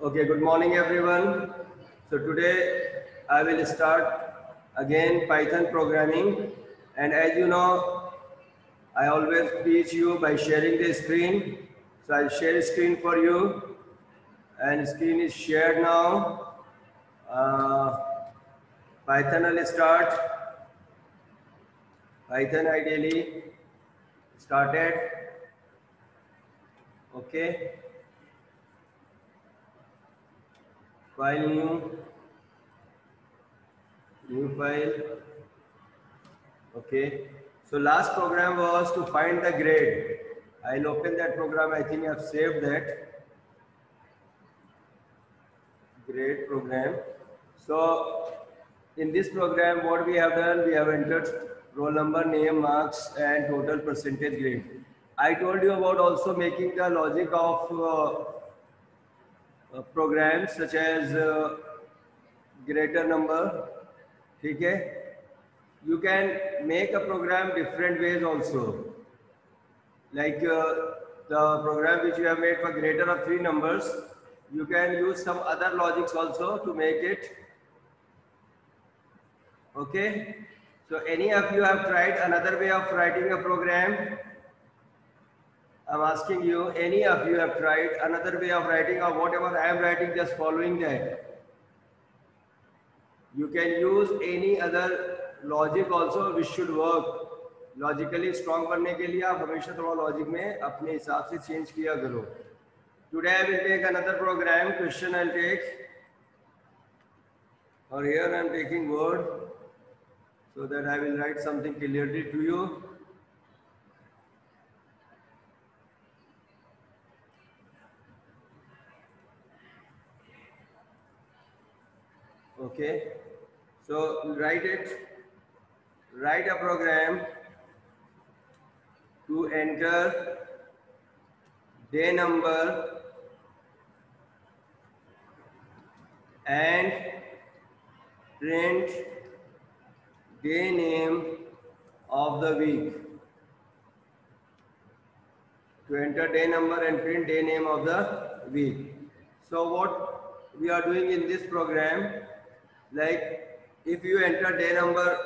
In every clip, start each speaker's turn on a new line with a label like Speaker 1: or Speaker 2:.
Speaker 1: Okay, good morning everyone. So today I will start again Python programming, and as you know I always teach you by sharing the screen. So I'll share screen for you, and screen is shared now. Uh, Python will start. Python ideally started. Okay, file new file. Okay, so last program was to find the grade. I'll open that program. I think I've saved that grade program. So in this program, what we have done, we have entered roll number, name, marks, and total percentage grade. I told you about also making the logic of programs such as greater number. Okay, you can make a program different ways also. Like the program which you have made for greater of 3 numbers, you can use some other logics also to make it. Okay, so any of you have tried another way of writing a program? I'm asking you, any of you have tried another way of writing, or whatever I am writing, just following that? You can use any other logic also which should work. Logically strong बनने के लिए आप हमेशा थोड़ा logic में अपने हिसाब से चेंज किया करो. Today I will take another program question. I'll take, or here I am taking word so that I will write something clearly to you. Okay, so write a program to enter day number and print day name of the week. To enter day number and print day name of the week. So what we are doing in this program, like if you enter day number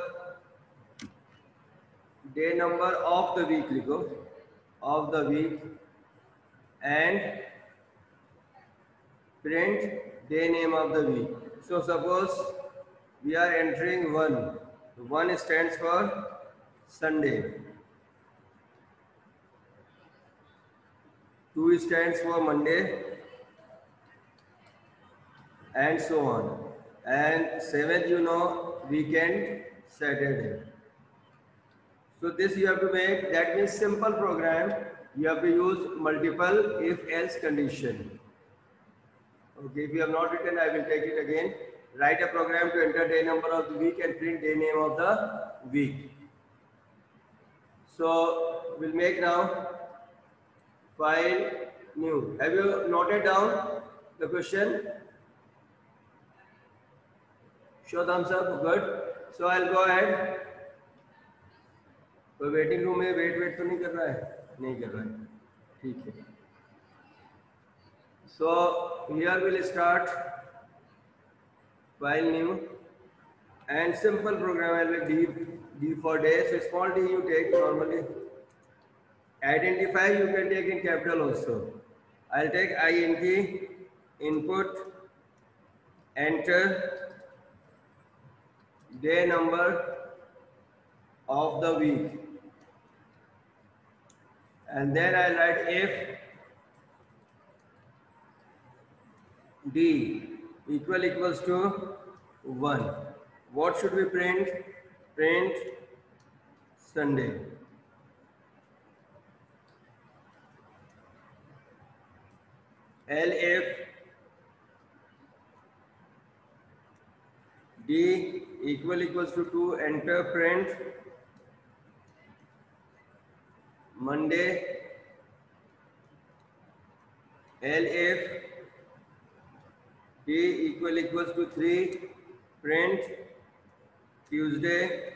Speaker 1: of the week, लिखो of the week, and print day name of the week. So suppose we are entering 1. 1 stands for Sunday. 2 stands for Monday, and so on. And 7th, you know, weekend, Saturday. So this you have to make. That means simple program. You have to use multiple if-else condition. Okay, if you have not written, I will take it again. Write a program to enter day number of the week and print day name of the week. So we'll make now file new. Have you noted down the question? Show thumbs up. Good. So I'll go ahead. तो waiting room में wait तो नहीं कर रहा है? नहीं कर रहा है. ठीक है. So here we'll start file new and simple program. I will D for day. So small d you take normally. Identify you can take in capital also. I'll take int input enter day number of the week, and then I'll write if d equals to 1. What should we print? Print Sunday. Elif d equals to 2, enter print Monday. Elif d equals to 3, print Tuesday.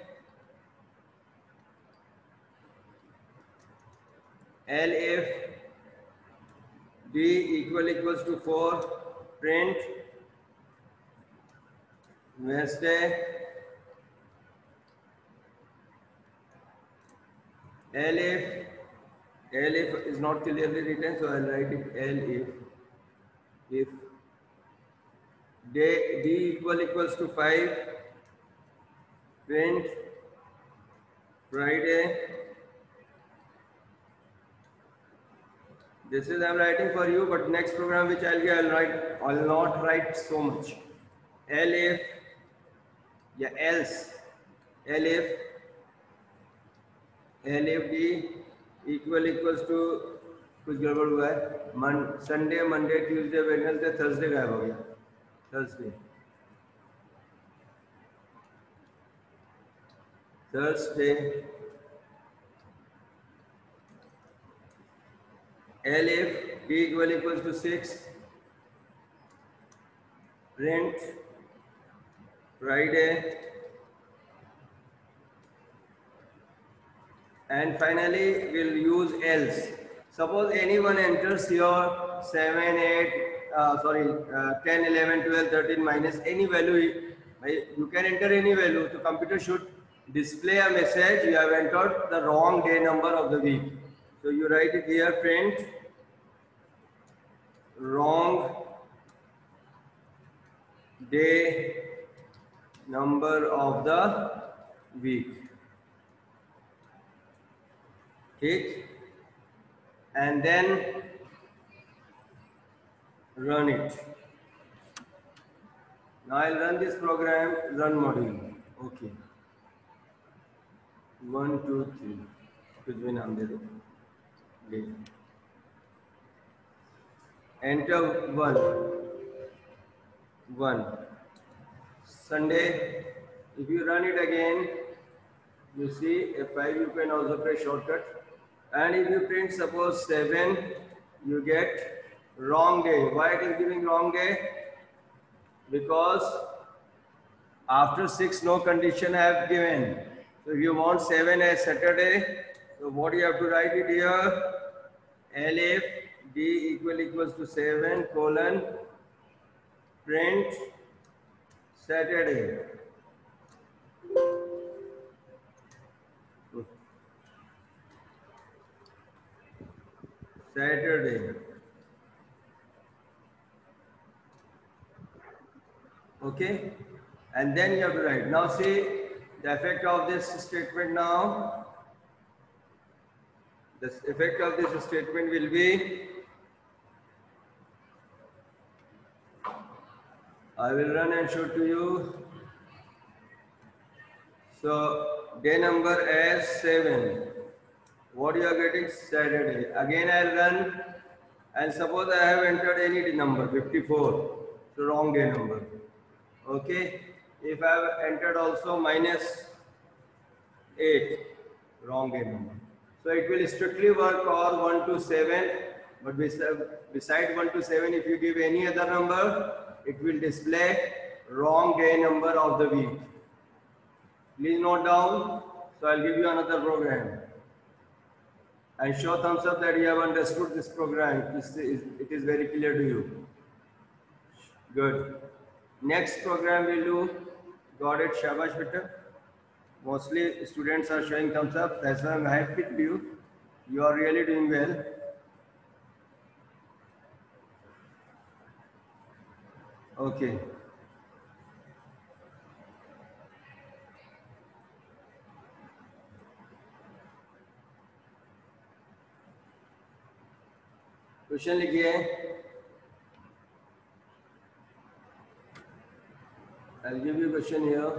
Speaker 1: Elif d equals to 4, print Wednesday, elif is not clearly written, so I'll write it if day d equals to 5, print Friday. This is I'm writing for you, but next program which I'll not write so much. Elif या else elif d equals to कुछ गड़बड़ हुआ है, Sunday Monday Tuesday Wednesday Thursday गायब हो गया, Thursday elif d equals to 6, print Friday, and finally we'll use else. Suppose anyone enters your 7 8 10 11 12 13 minus any value, you can enter any value. So computer should display a message you have entered the wrong day number of the week. So you write it here, print wrong day number of the week. Okay, and then run it. Now I'll run this program, run module. Okay, 1 2 3 कुछ भी नाम दे दो, enter 1 Sunday. If you run it again, you see F5, you can also press shortcut, and if you print suppose 7, you get wrong day. Why it is giving wrong day? Because after 6 no condition I have given. So if you want 7 as Saturday, so what you have to write it here, elif d equals to 7 colon print Saturday. Okay, and then you have to write. Now see the effect of this statement. Now the effect of this statement will be, I will run and show to you. So day number as 7, what you are getting, Saturday. Again I'll run, and suppose I have entered any number 54, so wrong day number. Okay, if I have entered also -8, wrong day number. So it will strictly work or 1 to 7, but beside 1 to 7, if you give any other number, it will display wrong day number of the week. Please note down. So I'll give you another program and show thumbs up that you have understood this program. It is very clear to you. Good. Next program we'll do. Got it? Shabash beta. Mostly students are showing thumbs up. That's why I'm happy with you. You are really doing well. Okay. Question लिखिए. I'll give you a question here.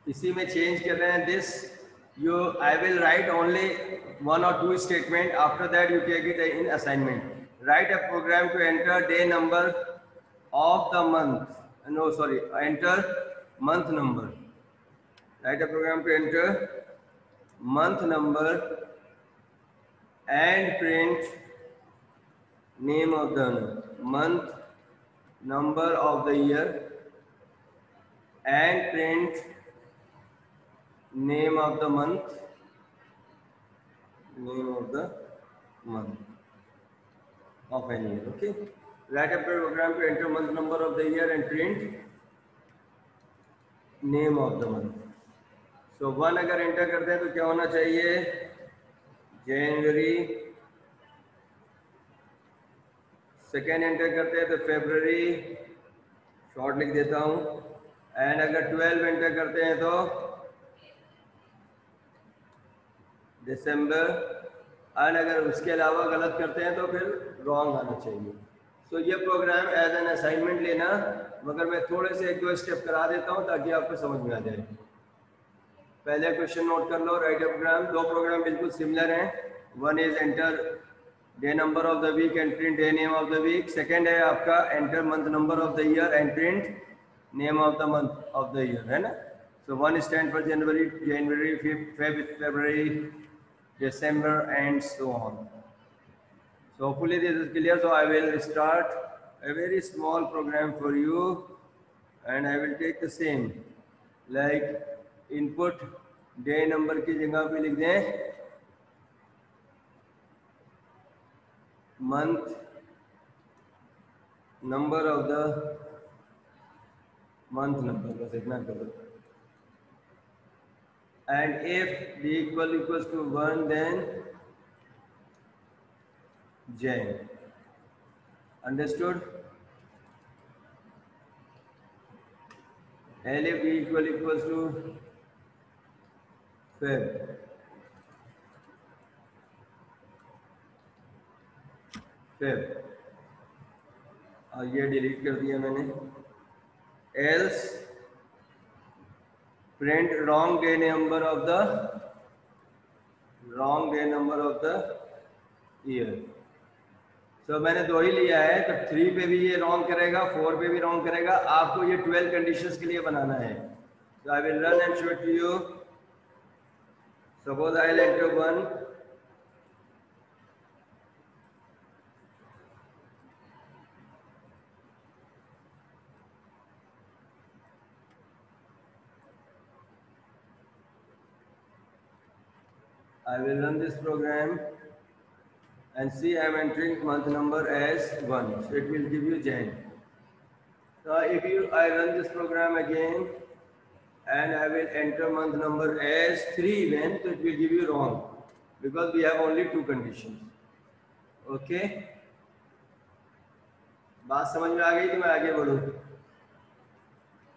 Speaker 1: इसी में change कर रहे हैं this. I will write only 1 or 2 statement. After that you take it in assignment. Write a program to enter day number of the month. No, sorry. Enter month number. Write a program to enter month number and print name of the month, number of the year, and print name of the month, of any year. Okay, write a program to enter month number of the year and print name of the month. So 1 अगर enter करते हैं तो क्या होना चाहिए? जनवरी. Second enter करते हैं तो फेब्रुवरी, शॉर्ट लिख देता हूँ. एंड अगर 12 एंटर करते हैं तो दिसंबर. एंड अगर उसके अलावा गलत करते हैं तो फिर रॉन्ग आना चाहिए. तो ये प्रोग्राम एज एन असाइनमेंट लेना, मगर मैं थोड़े से 1-2 स्टेप करा देता हूँ ताकि आपको समझ में आ जाए. पहले क्वेश्चन नोट कर लो. Write a program. दो प्रोग्राम बिल्कुल सिमिलर हैं. One is enter day number of the week and print day name of the week. Second है आपका enter month number of the year and print name of the month of the year, है ना. So one stand for January, February, December and so on. So hopefully this is clear. So I will start a very small program for you and I will take the same like input day number की जगह पे लिख दें month number of the month number, बस इतना कर दो. And if d equals to 1 then Jan. Understood? And if d equals to Feb. और ये डिलीट कर दिया मैंने. Else print wrong day number of the year. So मैंने 2 ही लिया है तो 3 पे भी ये रॉन्ग करेगा, 4 पे भी रॉन्ग करेगा. आपको ये 12 कंडीशंस के लिए बनाना है. So I will run and show it to you. Suppose I will enter 1. I will run this program and see I am entering month number as 1. So it will give you Jan. So if I run this program again and I will enter month number as 3 then, so it will give you wrong because we have only 2 conditions. Okay? बात समझ में आ गई तो मैं आगे बढ़ूँ.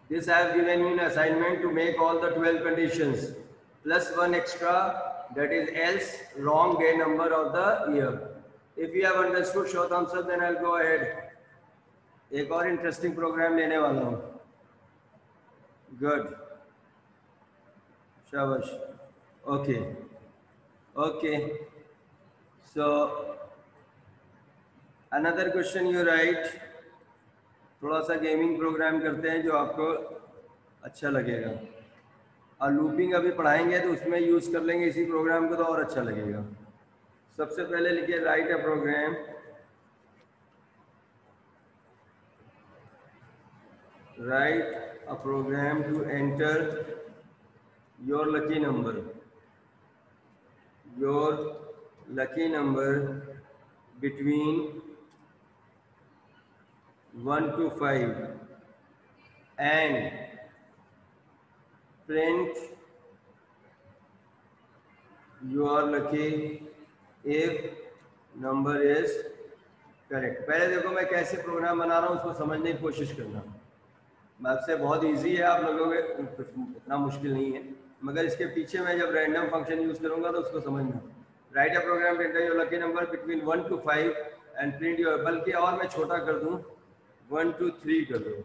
Speaker 1: This I have given you an assignment to make all the 12 conditions plus 1 extra, that is else wrong day number of the year. If you have understood, show thumbs up, then I'll go ahead. एक और interesting programme लेने वाला हूँ. Good, शाबाश. Okay. So another question you right. थोड़ा सा gaming programme करते हैं जो आपको अच्छा लगेगा. और लूपिंग अभी पढ़ाएंगे तो उसमें यूज़ कर लेंगे इसी प्रोग्राम को तो और अच्छा लगेगा. सबसे पहले लिखिए write a program. Write a program to enter your lucky number. Your lucky number between 1 to 5 and print your lucky if number is correct. पहले देखो मैं कैसे प्रोग्राम बना रहा हूँ उसको समझने की कोशिश करना. आपसे बहुत इजी है, आप लोगों के इतना मुश्किल नहीं है, मगर इसके पीछे मैं जब रैंडम फंक्शन यूज़ करूँगा तो उसको समझना. Write a program enter your lucky number between 1 to 5 and print your, बल्कि और मैं छोटा कर दूँ 1 to 3 कर दूँ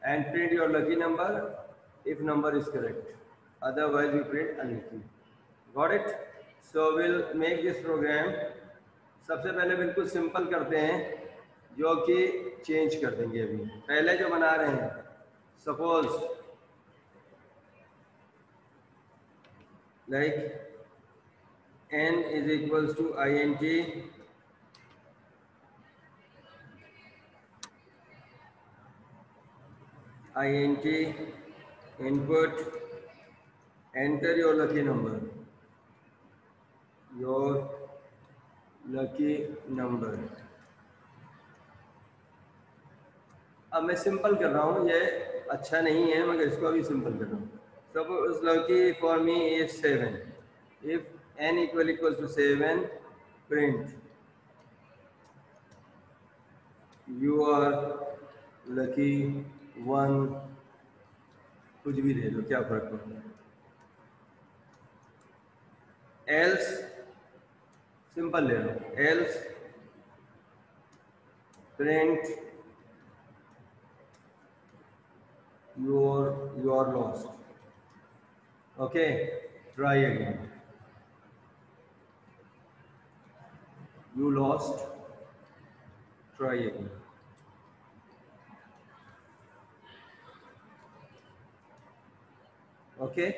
Speaker 1: and print your lucky number if number is correct, otherwise you print unlucky. Got it? So will make this program. सबसे पहले बिल्कुल सिंपल करते हैं जो कि चेंज कर देंगे. अभी पहले जो बना रहे हैं, suppose like n is equals to int input, enter your lucky number. अब मैं सिंपल कर रहा हूँ, ये अच्छा नहीं है मगर इसको अभी सिंपल कर रहा हूँ. Suppose lucky for me is 7. If n equals to 7, print you are lucky 1. कुछ भी दे दो, क्या फर्क पड़ता है. Else सिंपल ले लो. Else print you are lost. Okay, try again. You lost. Try again. Okay,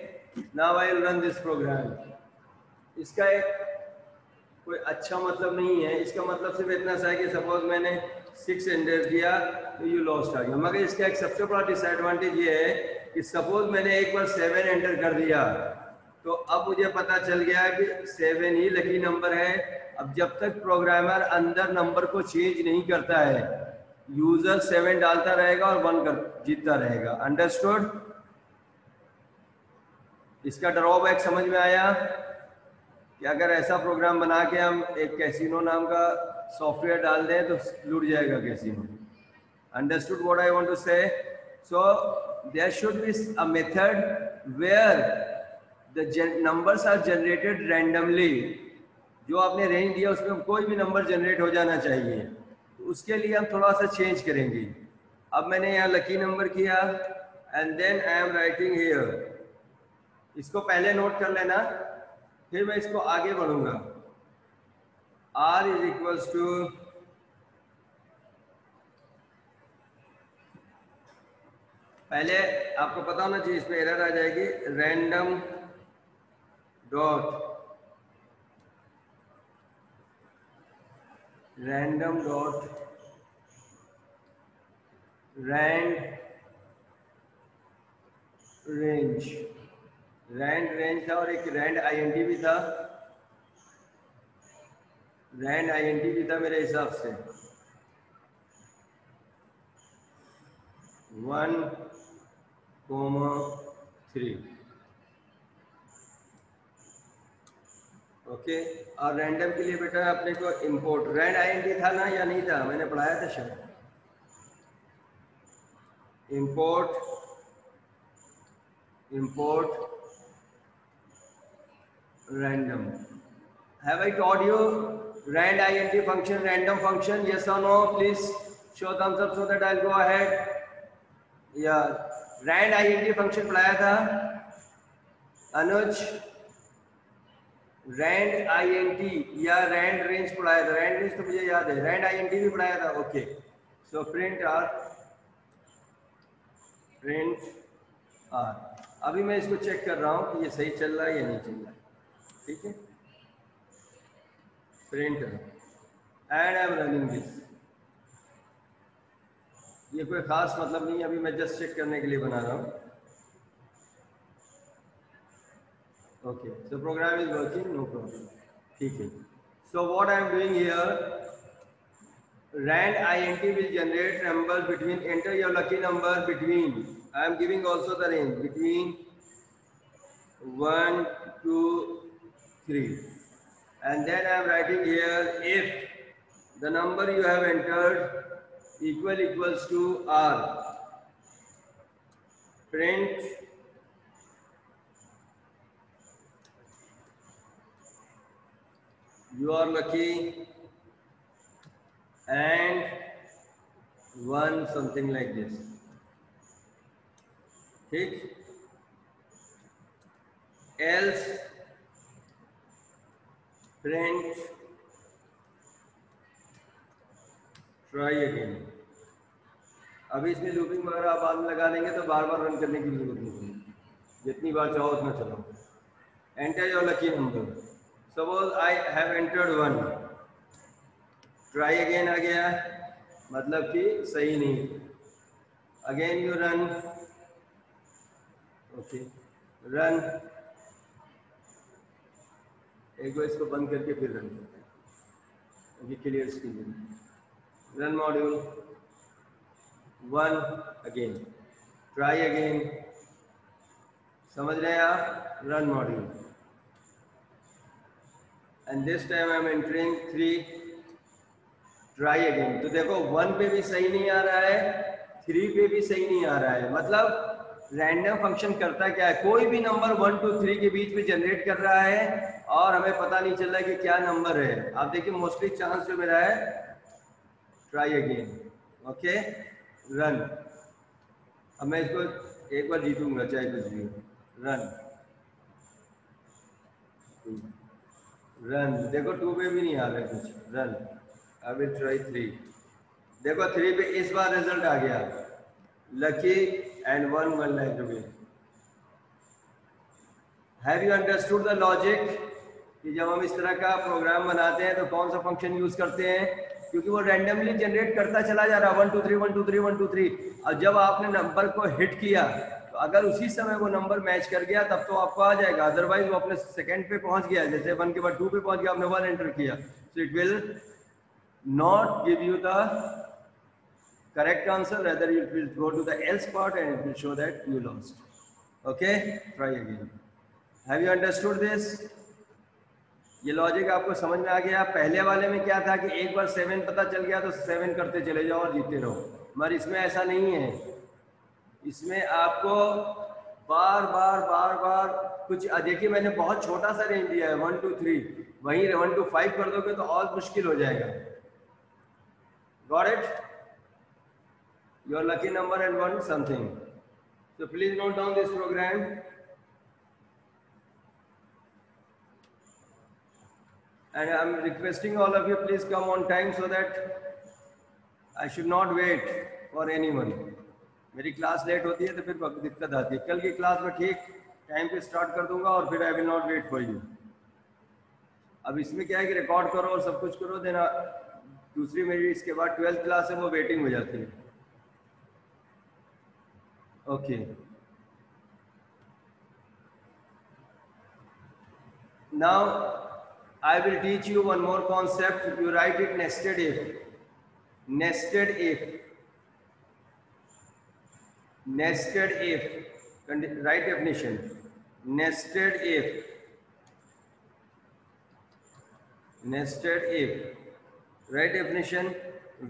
Speaker 1: now I will run this program. इसका एक कोई अच्छा मतलब नहीं है. इसका मतलब सिर्फ इतना सा है कि सपोज मैंने 6 एंटर किया तो यू लॉस्ट आ गया. मगर इसका एक सबसे बड़ा डिसएडवांटेज ये है कि सपोज मैंने एक बार 7 एंटर कर दिया तो अब मुझे पता चल गया कि 7 ही लकी नंबर है. अब जब तक प्रोग्रामर अंदर नंबर को चेंज नहीं करता है, यूजर 7 डालता रहेगा और 1 जीतता रहेगा. अंडरस्टूड? इसका ड्रॉबैक समझ में आया कि अगर ऐसा प्रोग्राम बना के हम एक कैसीनो नाम का सॉफ्टवेयर डाल दें तो लूट जाएगा casino. Understood what I want to say? So there should be a method where the numbers are generated randomly. जो आपने रेंज दिया उसमें कोई भी नंबर जनरेट हो जाना चाहिए. तो उसके लिए हम थोड़ा सा चेंज करेंगे. अब मैंने यहाँ लकी नंबर किया and then I am writing here. इसको पहले नोट कर लेना, फिर मैं इसको आगे बढ़ूंगा. R इज इक्वल्स टू पहले आपको पता होना चाहिए, इसमें एरर आ जाएगी. रैंडम डॉट रैंड रेंज था और एक रैंड आईएनटी भी था. रैंड आईएनटी भी था मेरे हिसाब से. 1,3. ओके. और रैंडम के लिए बेटा अपने को इंपोर्ट रैंड आईएनटी था ना या नहीं था? मैंने पढ़ाया था शायद. import random. Have I taught you rand int function, random function? Yes or no? Please show thumbs up so that I'll go ahead. Yeah, rand int function पढ़ाया था अनुज. rand int या rand range पढ़ाया था. rand range तो मुझे याद है. rand int भी पढ़ाया था. ओके. सो print r. अभी मैं इसको चेक कर रहा हूँ कि ये सही चल रहा है या नहीं चल रहा है. ठीक है. Print and I am running this. ये कोई खास मतलब नहीं है, अभी मैं जस्ट चेक करने के लिए बना रहा हूँ. Okay. So program is working, no problem. ठीक है. So what I am doing here, rand int will generate numbers between. Enter your lucky number between. I am giving also the range between 1 to 3, and then I am writing here if the number you have entered equals to r. Print you are lucky and 1, something like this. ठीक. else print try again. अभी इसमें looping वगैरह आप बाद में लगा देंगे तो बार बार रन करने की जरूरत नहीं है. जितनी बार चाहो उतना चलाओ. Enter your lucky number. Suppose I have entered 1. Try again आ गया, मतलब कि सही नहीं. Again you run. Okay. Run. एक बार इसको बंद करके फिर रन करते हैं. अभी clear screen. Run module. 1 again, try again, समझ रहे हैं आप, run module, and this time I am entering 3, try again। तो देखो 1 पे भी सही नहीं आ रहा है, 3 पे भी सही नहीं आ रहा है। मतलब रैंडम फंक्शन करता क्या है, कोई भी नंबर 1 2 3 के बीच में जनरेट कर रहा है और हमें पता नहीं चल रहा है कि क्या नंबर है। आप देखिए मोस्टली चांस जो मेरा है, ट्राई अगेन, ओके, रन। अब मैं इसको एक बार जीतूंगा चाहे कुछ भी, रन, रन। देखो 2 पे भी नहीं आ रहा है कुछ, रन। आई विल ट्राई 3, देखो 3 पे इस बार रिजल्ट आ गया, lucky and 1 like rupees. Have you understood the logic कि जब हम इस तरह का प्रोग्राम बनाते हैं तो कौन सा फंक्शन यूज करते हैं, क्योंकि वो रैंडमली जनरेट करता चला जा रहा है 1 2 3 1 2 3 1 2 3, और जब आपने नंबर को हिट किया तो अगर उसी समय वो नंबर मैच कर गया तब तो आपको आ जाएगा, अदरवाइज वो अपने सेकंड पे पहुंच गया, जैसे 1 के बाद 2 पे पहुंच गया, आपने 1 एंटर किया, so it will not give you the correct answer, rather it will go to the else part and it will show that you lost. Okay, try again. Have you understood this? ये logic आपको समझ में आ गया। पहले वाले में क्या था कि एक बार 7 पता चल गया तो 7 करते चले जाओ और जीते रहो, मगर इसमें ऐसा नहीं है। इसमें आपको बार बार बार बार कुछ, देखिए मैंने बहुत छोटा सा रेंज दिया है 1 2 3, वहीं 1 2 5 कर दोगे तो और मुश्किल हो जाएगा। Got it? Your lucky number and 1 something. So please note down this program. And I am requesting all of you, please come on time so that I should not wait for anyone. मेरी class late होती है तो फिर दिक्कत आती है। कल की क्लास में ठीक टाइम पे स्टार्ट कर दूंगा और फिर I will not wait for you. अब इसमें क्या है कि रिकॉर्ड करो और सब कुछ करो, देना दूसरी मेरी इसके बाद 12th क्लास है वो वेटिंग हो जाती है। Okay. Now I will teach you one more concept. You write it nested if. Nested if. Nested if. Right definition. Nested if. Nested if. Right definition.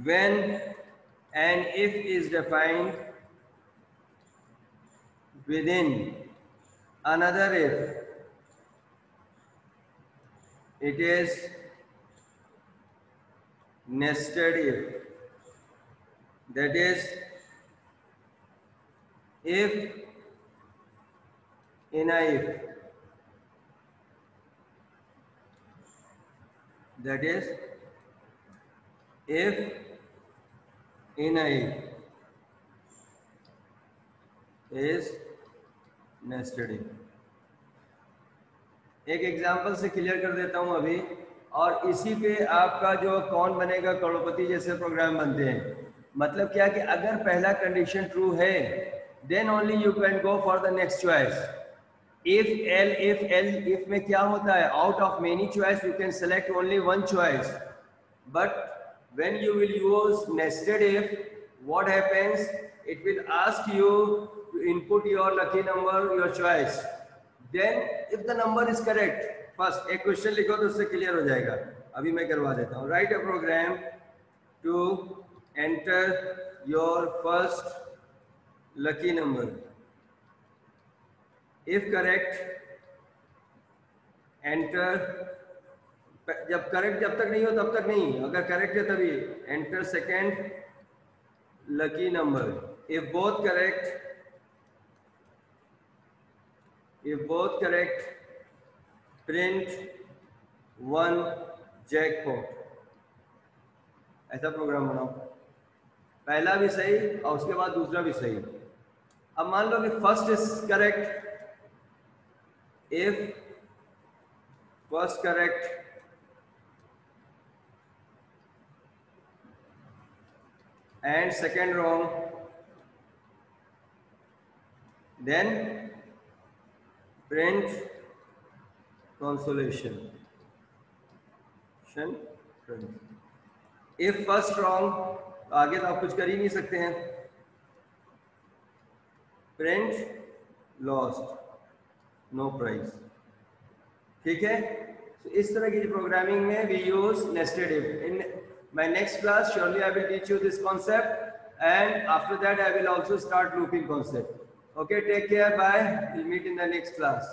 Speaker 1: When an if is defined within another if, it is nested if. That is, if in a if. That is, if in a if is nested if। एक example से clear कर देता हूं अभी, और इसी पे आपका जो कौन बनेगा करोड़पति जैसे प्रोग्राम बनते हैं। मतलब क्या कि अगर पहला कंडीशन ट्रू है then only you can go for the next choice. If में क्या होता है, out of many choice you can select only one choice, but when you will use nested if, what happens, it will ask you to input your lucky number, your choice, then if the number is correct, first एक question लिखो तो उससे clear हो जाएगा। अभी मैं करवा देता हूँ। Write a program to enter your first lucky number, if correct enter, जब करेक्ट जब तक नहीं हो तब तक नहीं, अगर करेक्ट है तभी enter second lucky number, if both correct print 1 jackpot. ऐसा प्रोग्राम बनाओ, पहला भी सही और उसके बाद दूसरा भी सही। अब मान लो कि first is correct, if first correct and second wrong, then print consolation. If first wrong, तो आगे तो आप कुछ कर ही नहीं सकते हैं, प्रिंट लॉस्ट, नो प्राइस। ठीक है, तो इस तरह की प्रोग्रामिंग में we use nested if. In my next class surely I will teach you this concept and after that I will also start looping concept. Okay, take care, bye, we'll meet in the next class.